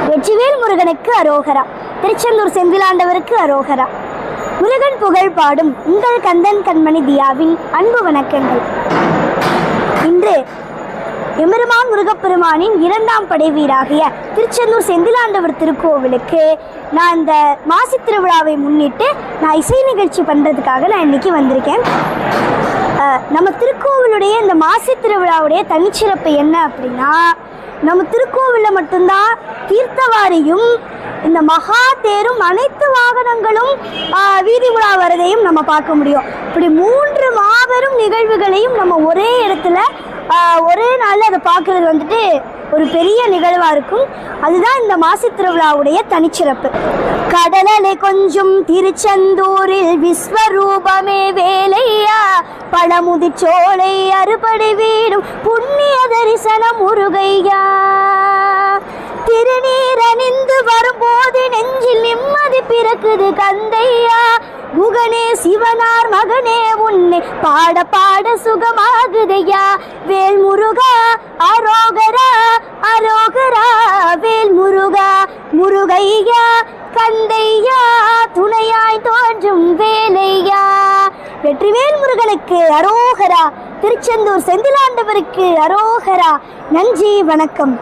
வெற்றிவேல் முருகனுக்கு அரோகரா. திருச்செந்தூர் செந்திலாண்டவருக்கு அரோகரா. முருகன் புகழ் பாடும் உங்கள் கந்தன் கண்மணி தியாவின் அன்பு வணக்கங்கள். இன்று எம்பெருமான் முருகப்பெருமானின் 2ஆம் படை வீராகிய திருச்செந்தூர் செந்திலாண்டவர் திருக்கோவிலுக்கு நான் இந்த மாசி திருவிழாவை முன்னிட்டு நான் இசை நிகழ்ச்சி பண்ணுறதுக்காக நான் இன்னைக்கு வந்திருக்கேன். நம்ம திருக்கோவிலுடைய இந்த மாசி திருவிழாவுடைய தனிச்சிறப்பு என்ன அப்படின்னா, நம்ம திருக்கோவிலில் மட்டும்தான் தீர்த்தவாரியும் இந்த மகா தேரும் அனைத்து வாகனங்களும் வீதி உலா வரதையும் நம்ம பார்க்க முடியும். இப்படி 3 மாபெரும் நிகழ்வுகளையும் நம்ம ஒரே இடத்துல ஒரே நாளில் அதை பார்க்குறது வந்துட்டு ஒரு பெரிய நிகழ்வாக இருக்கும். அதுதான் இந்த மாசி திருவிழாவுடைய தனிச்சிறப்பு. கடலலை கொஞ்சம் திருச்செந்தூரில் விஸ்வரூபமே வேலையா, பழமுதிர்ச்சோலை அறுபடை வீடும் புண்ணிய தரிசனம் முருகையா. திருநீர் அணிந்து வரும்போது நெஞ்சில் நிம்மதி பிறக்குது கந்தையா. குகனே சிவனார் மகனே உன்னை பாட பாட சுகமாகுதையா. வேல் முருகா அரோகரா அரோகரா. வேல் முருகா முருகையா கந்தையா துணையாய் தோன்றும் வேலையா. வெற்றிவேல் முருகனுக்கு அரோகரா. திருச்செந்தூர் செந்திலாண்டவருக்கு அரோகரா. நன்றி, வணக்கம்.